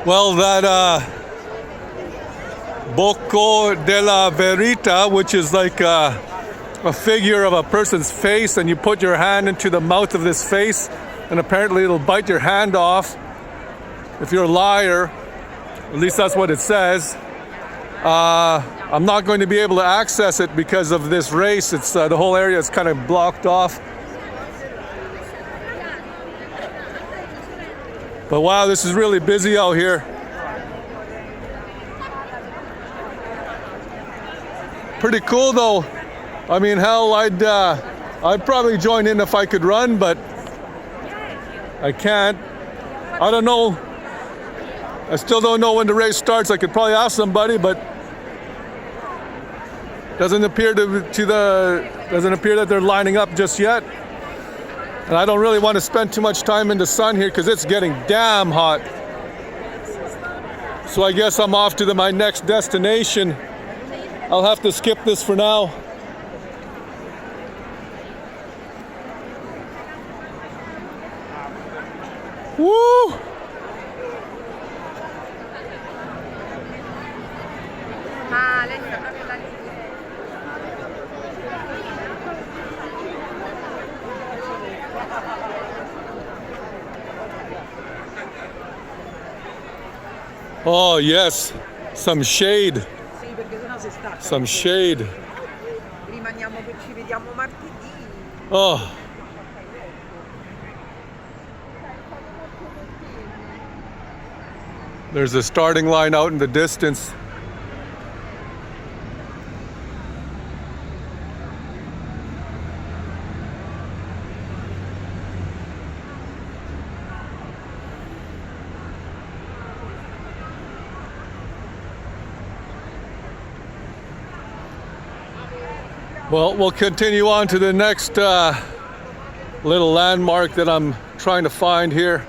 Well, that Bocco della Verita, which is like a figure of a person's face, and you put your hand into the mouth of this face, and apparently it'll bite your hand off if you're a liar. At least that's what it says. I'm not going to be able to access it because of this race. It's the whole area is kind of blocked off. But wow, this is really busy out here. Pretty cool though. I mean, hell, I'd probably join in if I could run, but I can't. I don't know. I still don't know when the race starts. I could probably ask somebody, but doesn't appear that they're lining up just yet. And I don't really want to spend too much time in the sun here because it's getting damn hot. So I guess I'm off to my next destination. I'll have to skip this for now. Woo! Oh yes, some shade. Some shade. Rimaniamo che ci vediamo martedì. Oh. There's a starting line out in the distance. Well, we'll continue on to the next little landmark that I'm trying to find here.